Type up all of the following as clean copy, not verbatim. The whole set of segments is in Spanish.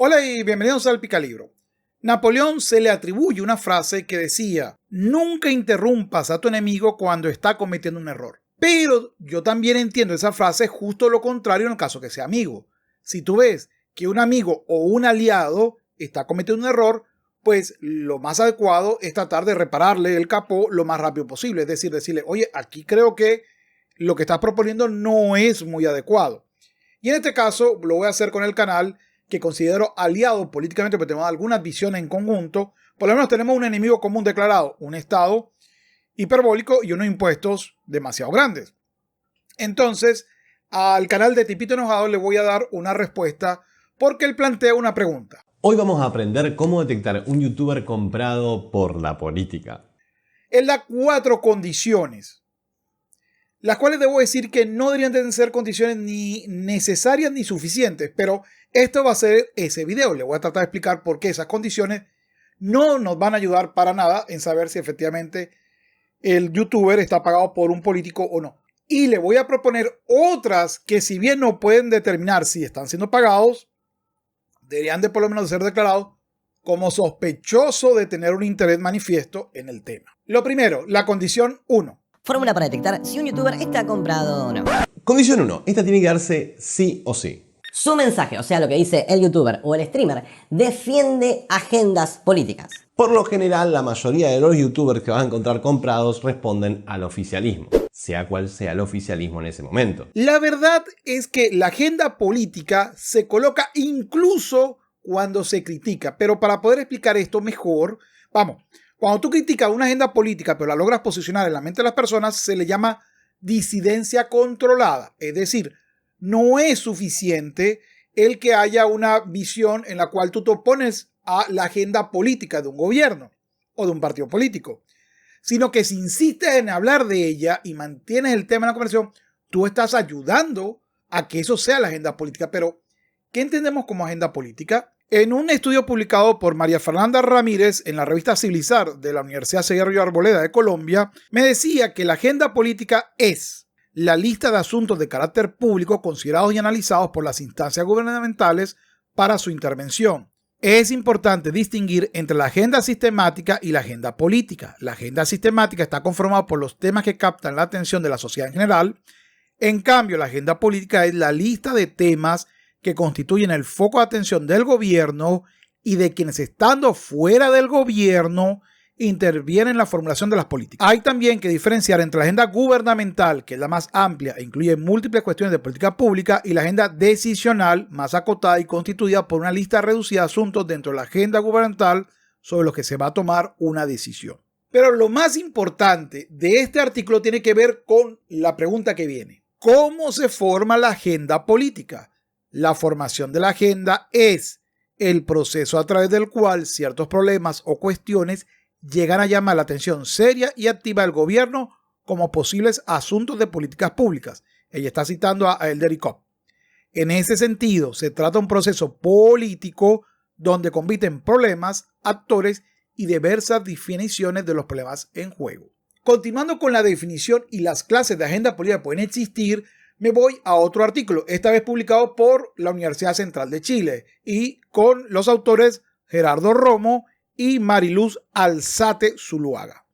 Hola y bienvenidos al Picalibro. Napoleón se le atribuye una frase que decía: nunca interrumpas a tu enemigo cuando está cometiendo un error. Pero yo también entiendo esa frase justo lo contrario en el caso que sea amigo. Si tú ves que un amigo o un aliado está cometiendo un error, pues lo más adecuado es tratar de repararle el capó lo más rápido posible. Es decir, decirle: oye, aquí creo que lo que estás proponiendo no es muy adecuado. Y en este caso lo voy a hacer con el canal que considero aliado políticamente, porque tenemos algunas visiones en conjunto. Por lo menos tenemos un enemigo común declarado: un Estado hiperbólico y unos impuestos demasiado grandes. Entonces, al canal de Tipito Enojado le voy a dar una respuesta porque él plantea una pregunta. Hoy vamos a aprender cómo detectar un youtuber comprado por la política. Él da 4 condiciones, las cuales debo decir que no deberían de ser condiciones ni necesarias ni suficientes, pero esto va a ser ese video. Le voy a tratar de explicar por qué esas condiciones no nos van a ayudar para nada en saber si efectivamente el youtuber está pagado por un político o no. Y le voy a proponer otras que, si bien no pueden determinar si están siendo pagados, deberían de por lo menos ser declarados como sospechoso de tener un interés manifiesto en el tema. Lo primero, la condición 1. Fórmula para detectar si un youtuber está comprado o no. Condición 1. Esta tiene que darse sí o sí. Su mensaje, o sea, lo que dice el youtuber o el streamer, defiende agendas políticas. Por lo general, la mayoría de los youtubers que vas a encontrar comprados responden al oficialismo, sea cual sea el oficialismo en ese momento. La verdad es que la agenda política se coloca incluso cuando se critica, pero para poder explicar esto mejor, cuando tú criticas una agenda política pero la logras posicionar en la mente de las personas, se le llama disidencia controlada. Es decir, no es suficiente el que haya una visión en la cual tú te opones a la agenda política de un gobierno o de un partido político, sino que si insistes en hablar de ella y mantienes el tema en la conversación, tú estás ayudando a que eso sea la agenda política. Pero, ¿qué entendemos como agenda política? En un estudio publicado por María Fernanda Ramírez en la revista Civilizar de la Universidad Sergio y Arboleda de Colombia, me decía que la agenda política es la lista de asuntos de carácter público considerados y analizados por las instancias gubernamentales para su intervención. Es importante distinguir entre la agenda sistemática y la agenda política. La agenda sistemática está conformada por los temas que captan la atención de la sociedad en general. En cambio, la agenda política es la lista de temas que constituyen el foco de atención del gobierno y de quienes, estando fuera del gobierno, intervienen en la formulación de las políticas. Hay también que diferenciar entre la agenda gubernamental, que es la más amplia e incluye múltiples cuestiones de política pública, y la agenda decisional, más acotada y constituida por una lista reducida de asuntos dentro de la agenda gubernamental sobre los que se va a tomar una decisión. Pero lo más importante de este artículo tiene que ver con la pregunta que viene: ¿cómo se forma la agenda política? La formación de la agenda es el proceso a través del cual ciertos problemas o cuestiones llegan a llamar la atención seria y activa del gobierno como posibles asuntos de políticas públicas. Ella está citando a Elder Kopp. En ese sentido, se trata de un proceso político donde compiten problemas, actores y diversas definiciones de los problemas en juego. Continuando con la definición y las clases de agenda política que pueden existir, me voy a otro artículo, esta vez publicado por la Universidad Central de Chile y con los autores Gerardo Romo y Mariluz Alzate Zuluaga.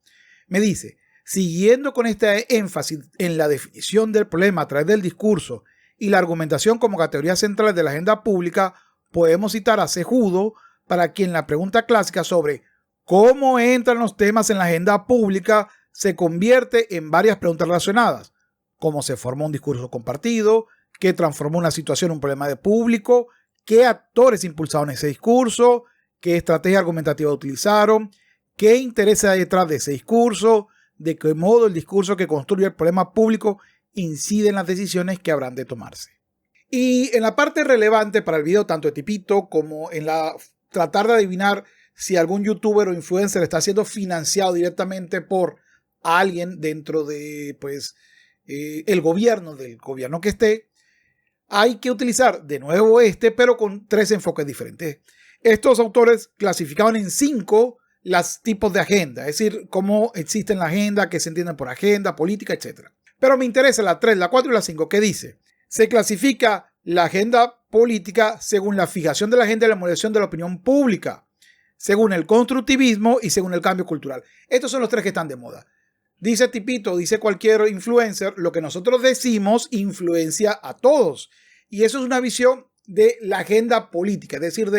Me dice: siguiendo con este énfasis en la definición del problema a través del discurso y la argumentación como categorías centrales de la agenda pública, podemos citar a Cejudo, para quien la pregunta clásica sobre cómo entran los temas en la agenda pública se convierte en varias preguntas relacionadas: cómo se forma un discurso compartido, qué transformó una situación en un problema de público, qué actores impulsaron ese discurso, qué estrategia argumentativa utilizaron, qué interés hay detrás de ese discurso, de qué modo el discurso que construye el problema público incide en las decisiones que habrán de tomarse. Y en la parte relevante para el video, tanto de Tipito como en la tratar de adivinar si algún youtuber o influencer está siendo financiado directamente por alguien dentro de el gobierno, del gobierno que esté, hay que utilizar de nuevo pero con 3 enfoques diferentes. Estos autores clasificaban en 5 los tipos de agenda, es decir, cómo existen la agenda, qué se entiende por agenda, política, etc. Pero me interesa la 3, la 4 y la 5, que dice: se clasifica la agenda política según la fijación de la agenda y la moderación de la opinión pública, según el constructivismo y según el cambio cultural. Estos son los tres que están de moda. Dice Tipito, dice cualquier influencer, lo que nosotros decimos influencia a todos. Y eso es una visión de la agenda política, es decir,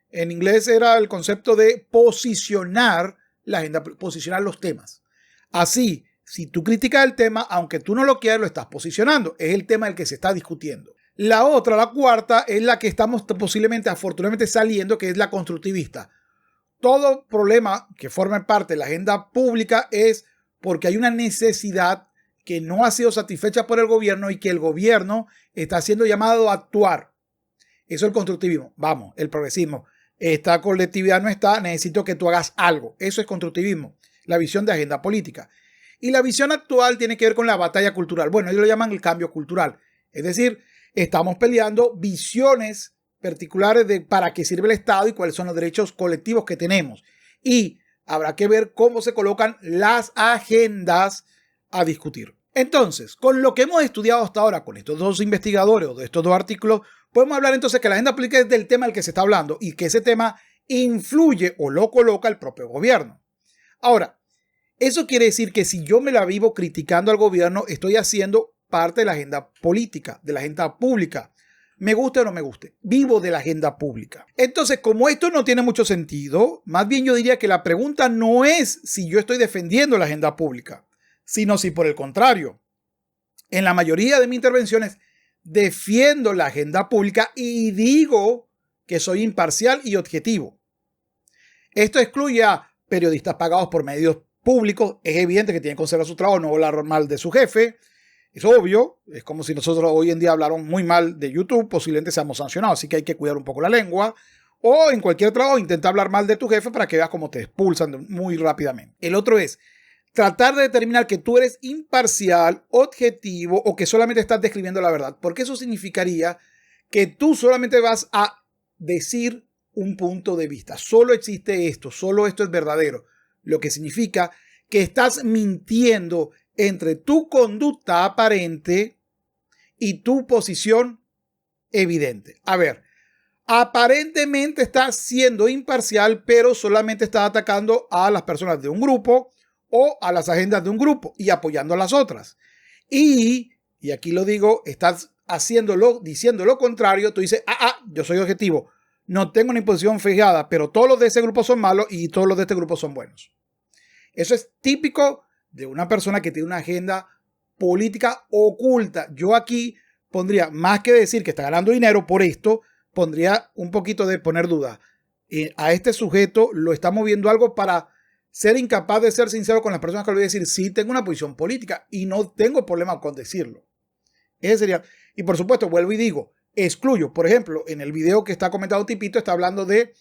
en inglés era el concepto de posicionar la agenda, posicionar los temas. Así, si tú criticas el tema, aunque tú no lo quieras, lo estás posicionando. Es el tema del que se está discutiendo. La otra, la cuarta, es la que estamos posiblemente, afortunadamente, saliendo, que es la constructivista. Todo problema que forme parte de la agenda pública es porque hay una necesidad que no ha sido satisfecha por el gobierno y que el gobierno está siendo llamado a actuar. Eso es el constructivismo. Vamos, el progresismo. Esta colectividad no está, necesito que tú hagas algo. Eso es constructivismo, la visión de agenda política. Y la visión actual tiene que ver con la batalla cultural. Bueno, ellos lo llaman el cambio cultural. Es decir, estamos peleando visiones particulares de para qué sirve el Estado y cuáles son los derechos colectivos que tenemos. Y habrá que ver cómo se colocan las agendas a discutir. Entonces, con lo que hemos estudiado hasta ahora, con estos dos investigadores o de estos dos artículos, podemos hablar entonces que la agenda política es del tema del que se está hablando y que ese tema influye o lo coloca el propio gobierno. Ahora, eso quiere decir que si yo me la vivo criticando al gobierno, estoy haciendo parte de la agenda política, de la agenda pública. Me guste o no me guste, vivo de la agenda pública. Entonces, como esto no tiene mucho sentido, más bien yo diría que la pregunta no es si yo estoy defendiendo la agenda pública, sino si por el contrario, en la mayoría de mis intervenciones defiendo la agenda pública y digo que soy imparcial y objetivo. Esto excluye a periodistas pagados por medios públicos. Es evidente que tienen que conservar su trabajo, no hablar mal de su jefe. Es obvio, es como si nosotros hoy en día habláramos muy mal de YouTube, posiblemente seamos sancionados, así que hay que cuidar un poco la lengua. O en cualquier trabajo intenta hablar mal de tu jefe para que veas cómo te expulsan muy rápidamente. El otro es tratar de determinar que tú eres imparcial, objetivo o que solamente estás describiendo la verdad, porque eso significaría que tú solamente vas a decir un punto de vista. Solo existe esto, solo esto es verdadero, lo que significa que estás mintiendo entre tu conducta aparente y tu posición evidente. A ver, aparentemente estás siendo imparcial, pero solamente estás atacando a las personas de un grupo o a las agendas de un grupo y apoyando a las otras. Y aquí lo digo, estás diciendo lo contrario. Tú dices, yo soy objetivo, no tengo una posición fijada, pero todos los de ese grupo son malos y todos los de este grupo son buenos. Eso es típico de una persona que tiene una agenda política oculta. Yo aquí pondría, más que decir que está ganando dinero por esto, pondría un poquito de poner duda. A este sujeto lo está moviendo algo para ser incapaz de ser sincero con las personas que le voy a decir, sí, tengo una posición política y no tengo problema con decirlo. Ese sería. Y por supuesto, vuelvo y digo, excluyo. Por ejemplo, en el video que está comentado Tipito, está hablando de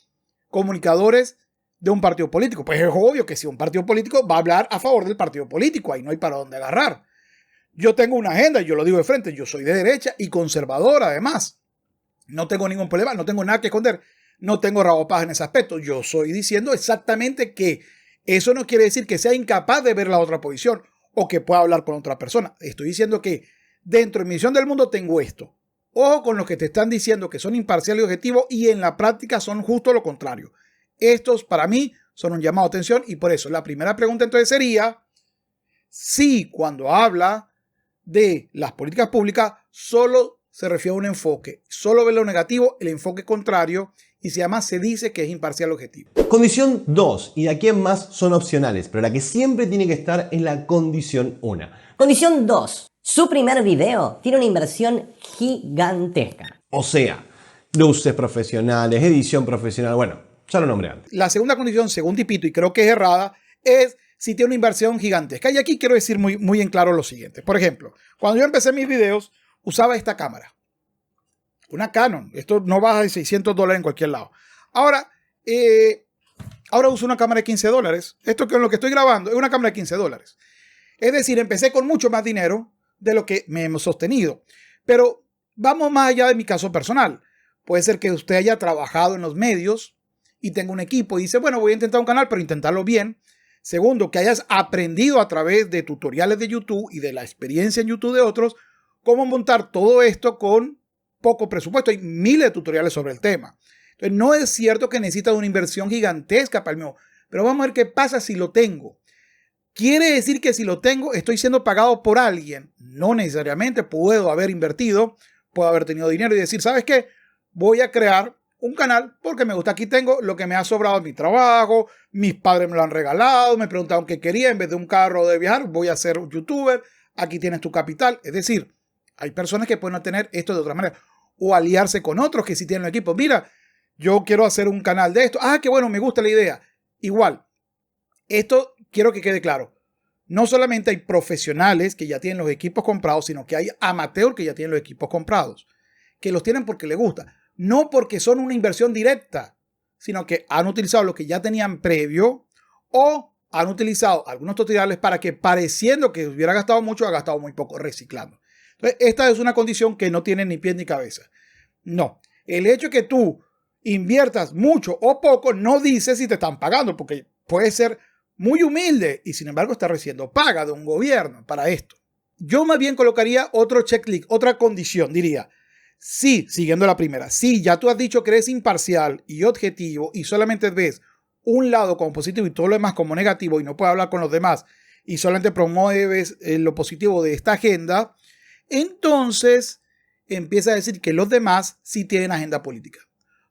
comunicadores de un partido político. Pues es obvio que si un partido político va a hablar a favor del partido político, ahí no hay para dónde agarrar. Yo tengo una agenda, yo lo digo de frente, yo soy de derecha y conservador además. No tengo ningún problema, no tengo nada que esconder, no tengo rabo paja en ese aspecto. Yo estoy diciendo exactamente que eso no quiere decir que sea incapaz de ver la otra posición o que pueda hablar con otra persona. Estoy diciendo que dentro de mi visión del mundo tengo esto. Ojo con los que te están diciendo que son imparciales y objetivos y en la práctica son justo lo contrario. Estos para mí son un llamado a atención y por eso la primera pregunta entonces sería si cuando habla de las políticas públicas solo se refiere a un enfoque, solo ve lo negativo, el enfoque contrario y si además se dice que es imparcial objetivo. Condición 2, y de aquí en más son opcionales, pero la que siempre tiene que estar es la condición 1. Condición 2. Su primer video tiene una inversión gigantesca. O sea, luces profesionales, edición profesional, bueno, ya lo nombré antes. La segunda condición, según Tipito, y creo que es errada, es si tiene una inversión gigantesca. Y aquí quiero decir muy en claro lo siguiente. Por ejemplo, cuando yo empecé mis videos, usaba esta cámara. Una Canon. Esto no baja de $600 en cualquier lado. Ahora uso una cámara de $15. Esto que es lo que estoy grabando es una cámara de $15. Es decir, empecé con mucho más dinero de lo que me hemos sostenido. Pero vamos más allá de mi caso personal. Puede ser que usted haya trabajado en los medios y tenga un equipo y dice, bueno, voy a intentar un canal, pero intentarlo bien. Segundo, que hayas aprendido a través de tutoriales de YouTube y de la experiencia en YouTube de otros, cómo montar todo esto con poco presupuesto. Hay miles de tutoriales sobre el tema. Entonces, no es cierto que necesitas una inversión gigantesca para el mío, pero vamos a ver qué pasa si lo tengo. ¿Quiere decir que si lo tengo estoy siendo pagado por alguien? No necesariamente. Puedo haber invertido, puedo haber tenido dinero y decir, ¿sabes qué? Voy a crear un canal porque me gusta. Aquí tengo lo que me ha sobrado de mi trabajo, mis padres me lo han regalado, me preguntaron qué quería, en vez de un carro de viajar, voy a ser un youtuber, aquí tienes tu capital. Es decir, hay personas que pueden obtener esto de otra manera o aliarse con otros que sí tienen un equipo. Mira, yo quiero hacer un canal de esto. Ah, qué bueno, me gusta la idea. Igual, esto quiero que quede claro. No solamente hay profesionales que ya tienen los equipos comprados, sino que hay amateurs que ya tienen los equipos comprados, que los tienen porque les gusta. No porque son una inversión directa, sino que han utilizado lo que ya tenían previo o han utilizado algunos tutoriales para que pareciendo que hubiera gastado mucho, ha gastado muy poco reciclando. Entonces, esta es una condición que no tiene ni pie ni cabeza. No, el hecho de que tú inviertas mucho o poco no dice si te están pagando, porque puede ser muy humilde y sin embargo está recibiendo paga de un gobierno para esto. Yo más bien colocaría otro checklist, otra condición, diría. Sí, siguiendo la primera, sí, ya tú has dicho que eres imparcial y objetivo y solamente ves un lado como positivo y todo lo demás como negativo y no puedes hablar con los demás y solamente promueves lo positivo de esta agenda, entonces empieza a decir que los demás sí tienen agenda política.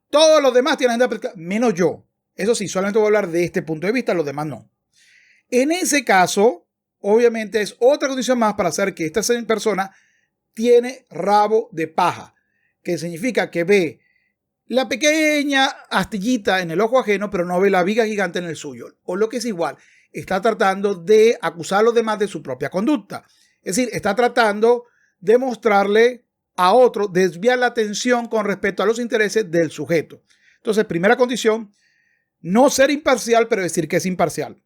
Todos los demás tienen agenda política, menos yo. Eso sí, solamente voy a hablar de este punto de vista, los demás no. En ese caso, obviamente es otra condición más para hacer que esta persona tiene rabo de paja, que significa que ve la pequeña astillita en el ojo ajeno, pero no ve la viga gigante en el suyo. O lo que es igual, está tratando de acusar a los demás de su propia conducta. Es decir, está tratando de mostrarle a otro, desviar la atención con respecto a los intereses del sujeto. Entonces, primera condición, no ser imparcial, pero decir que es imparcial.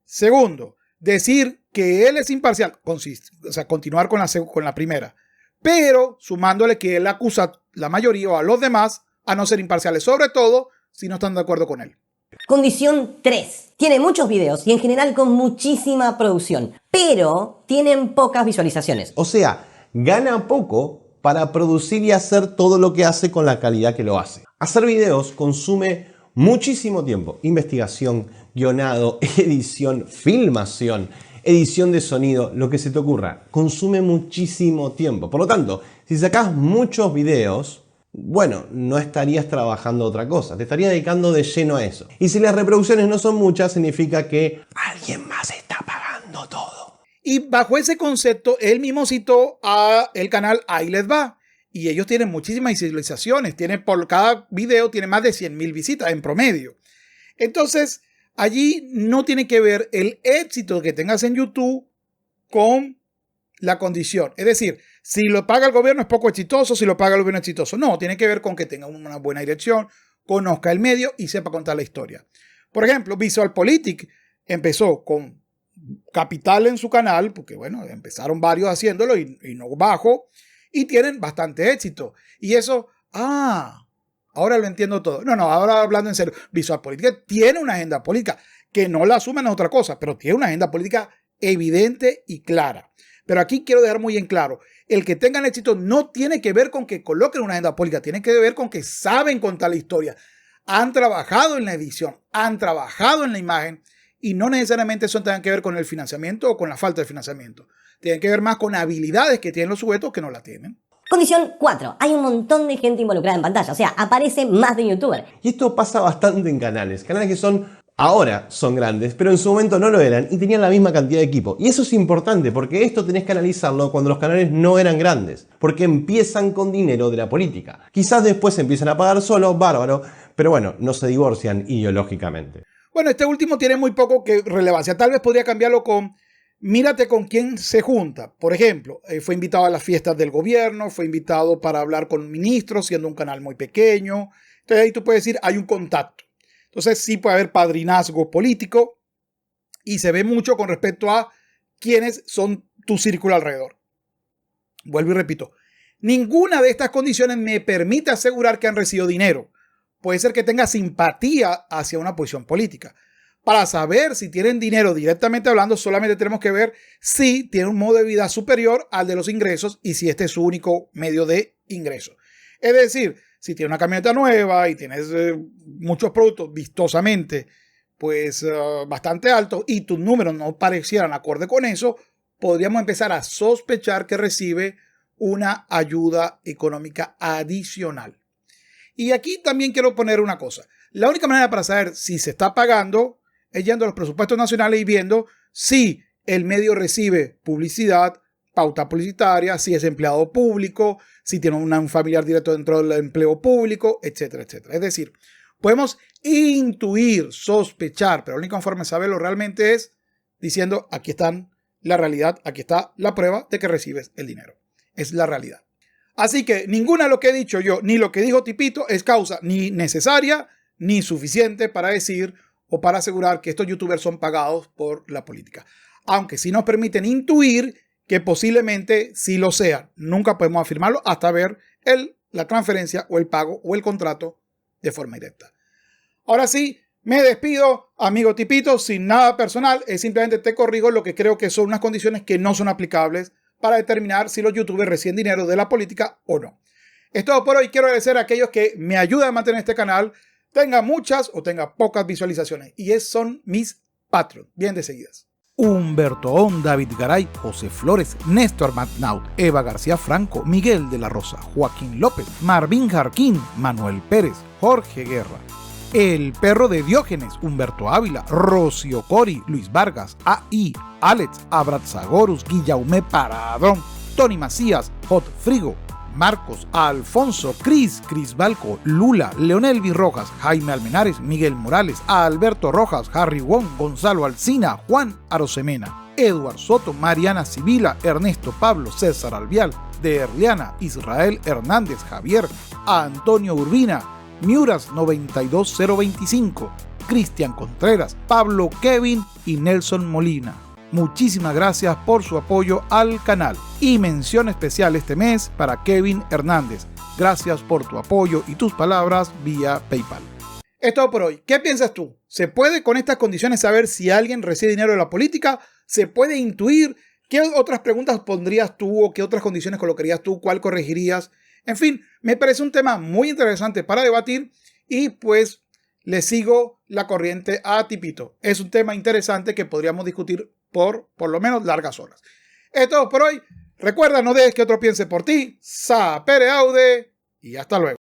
Segundo, decir que él es imparcial, o sea, continuar con la primera, pero sumándole que él acusa la mayoría o a los demás a no ser imparciales, sobre todo si no están de acuerdo con él. Condición 3. Tiene muchos videos y en general con muchísima producción, pero tienen pocas visualizaciones. O sea, gana poco para producir y hacer todo lo que hace con la calidad que lo hace. Hacer videos consume muchísimo tiempo. Investigación, guionado, edición, filmación, edición de sonido, lo que se te ocurra. Consume muchísimo tiempo. Por lo tanto, si sacas muchos videos, bueno, no estarías trabajando otra cosa. Te estarías dedicando de lleno a eso. Y si las reproducciones no son muchas, significa que alguien más está pagando todo. Y bajo ese concepto, él mismo citó a el canal Ahí Les Va. Y ellos tienen muchísimas visualizaciones. Por cada video tiene más de 100,000 visitas en promedio. Entonces, allí no tiene que ver el éxito que tengas en YouTube con la condición. Es decir, si lo paga el gobierno es poco exitoso, si lo paga el gobierno es exitoso. No, tiene que ver con que tenga una buena dirección, conozca el medio y sepa contar la historia. Por ejemplo, VisualPolitik empezó con capital en su canal, porque bueno, empezaron varios haciéndolo y no bajo, y tienen bastante éxito. Y eso, ahora lo entiendo todo. No, ahora hablando en serio, VisualPolitik tiene una agenda política, que no la asumen es otra cosa, pero tiene una agenda política evidente y clara. Pero aquí quiero dejar muy en claro, el que tengan éxito no tiene que ver con que coloquen una agenda política, tiene que ver con que saben contar la historia, han trabajado en la edición, han trabajado en la imagen y no necesariamente eso tenga que ver con el financiamiento o con la falta de financiamiento. Tienen que ver más con habilidades que tienen los sujetos que no la tienen. Condición 4. Hay un montón de gente involucrada en pantalla, o sea, aparece más de un youtuber. Y esto pasa bastante en canales que ahora son grandes, pero en su momento no lo eran y tenían la misma cantidad de equipo. Y eso es importante porque esto tenés que analizarlo cuando los canales no eran grandes, porque empiezan con dinero de la política. Quizás después empiezan a pagar solo, bárbaro, pero bueno, no se divorcian ideológicamente. Bueno, este último tiene muy poco relevancia. Tal vez podría cambiarlo con mírate con quién se junta. Por ejemplo, fue invitado a las fiestas del gobierno, fue invitado para hablar con ministros, siendo un canal muy pequeño. Entonces ahí tú puedes decir, hay un contacto. Entonces sí puede haber padrinazgo político y se ve mucho con respecto a quiénes son tu círculo alrededor. Vuelvo y repito, ninguna de estas condiciones me permite asegurar que han recibido dinero. Puede ser que tenga simpatía hacia una posición política. Para saber si tienen dinero directamente hablando, solamente tenemos que ver si tienen un modo de vida superior al de los ingresos y si este es su único medio de ingreso. Es decir, si tienes una camioneta nueva y tienes muchos productos vistosamente pues bastante altos y tus números no parecieran acorde con eso, podríamos empezar a sospechar que recibe una ayuda económica adicional. Y aquí también quiero poner una cosa. La única manera para saber si se está pagando es yendo a los presupuestos nacionales y viendo si el medio recibe publicidad, pauta publicitaria, si es empleado público, si tiene un familiar directo dentro del empleo público, etcétera, etcétera. Es decir, podemos intuir, sospechar, pero la única forma de saberlo realmente es diciendo aquí está la realidad, aquí está la prueba de que recibes el dinero. Es la realidad. Así que ninguna de lo que he dicho yo, ni lo que dijo Tipito, es causa ni necesaria ni suficiente para decir o para asegurar que estos youtubers son pagados por la política. Aunque sí nos permiten intuir que posiblemente sí lo sean. Nunca podemos afirmarlo hasta ver la transferencia o el pago o el contrato de forma directa. Ahora sí, me despido, amigo Tipito, sin nada personal. Simplemente te corrijo lo que creo que son unas condiciones que no son aplicables para determinar si los youtubers reciben dinero de la política o no. Es todo por hoy. Quiero agradecer a aquellos que me ayudan a mantener este canal, tenga muchas o tenga pocas visualizaciones. Y son mis Patreon, bien de seguidas. Humberto On, David Garay, José Flores, Néstor Matnaut, Eva García Franco, Miguel de la Rosa, Joaquín López, Marvin Jarquín, Manuel Pérez, Jorge Guerra, El Perro de Diógenes, Humberto Ávila, Rocío Cori, Luis Vargas, AI, Alex, Abrazagorus, Guillaume Paradrón, Tony Macías, Hot Frigo, Marcos, Alfonso, Cris Balco, Lula, Leonel Rojas, Jaime Almenares, Miguel Morales, Alberto Rojas, Harry Wong, Gonzalo Alsina, Juan Arosemena, Eduard Soto, Mariana Sibila, Ernesto Pablo, César Alvial, de Erliana, Israel Hernández, Javier, Antonio Urbina, Miuras 92025, Cristian Contreras, Pablo Kevin y Nelson Molina. Muchísimas gracias por su apoyo al canal y mención especial este mes para Kevin Hernández. Gracias por tu apoyo y tus palabras vía PayPal. Es todo por hoy. ¿Qué piensas tú? ¿Se puede con estas condiciones saber si alguien recibe dinero de la política? ¿Se puede intuir? ¿Qué otras preguntas pondrías tú o qué otras condiciones colocarías tú? ¿Cuál corregirías? En fin, me parece un tema muy interesante para debatir y pues le sigo la corriente a Tipito. Es un tema interesante que podríamos discutir por lo menos largas horas. Es todo por hoy. Recuerda, no dejes que otro piense por ti. Sapere aude y hasta luego.